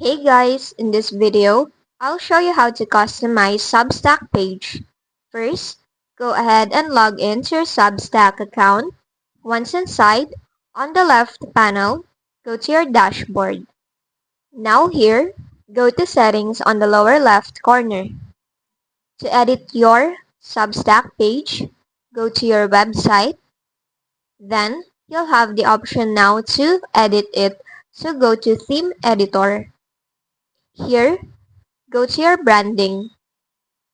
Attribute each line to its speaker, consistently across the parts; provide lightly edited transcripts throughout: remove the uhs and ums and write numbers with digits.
Speaker 1: Hey guys, in this video, I'll show you how to customize Substack page. First, go ahead and log into your Substack account. Once inside, on the left panel, go to your dashboard. Now here, go to settings on the lower left corner. To edit your Substack page, go to your website. Then, you'll have the option now to edit it, so go to theme editor. Here, go to your branding.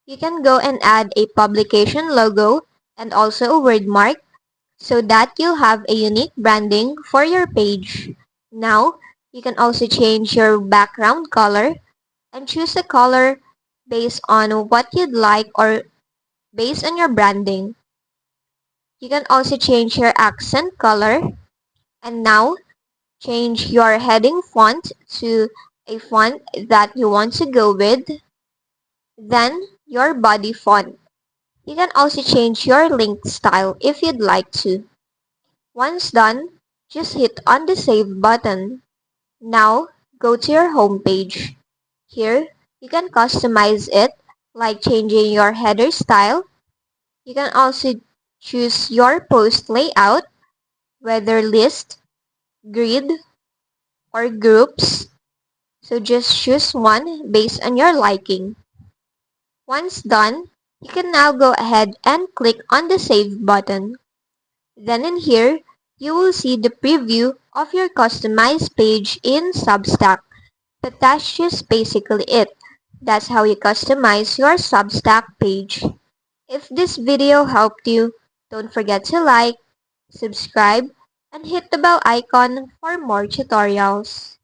Speaker 1: You can go and add a publication logo and also a word mark so that you'll have a unique branding for your page. Now, you can also change your background color and choose a color based on what you'd like or based on your branding. You can also change your accent color and now change your heading font to a font that you want to go with. Then, your body font. You can also change your link style if you'd like to. Once done, just hit on the Save button. Now, go to your home page. Here, you can customize it, like changing your header style. You can also choose your post layout, whether list, grid, or groups. So just choose one based on your liking. Once done, you can now go ahead and click on the Save button. Then in here, you will see the preview of your customized page in Substack. But that's just basically it. That's how you customize your Substack page. If this video helped you, don't forget to like, subscribe, and hit the bell icon for more tutorials.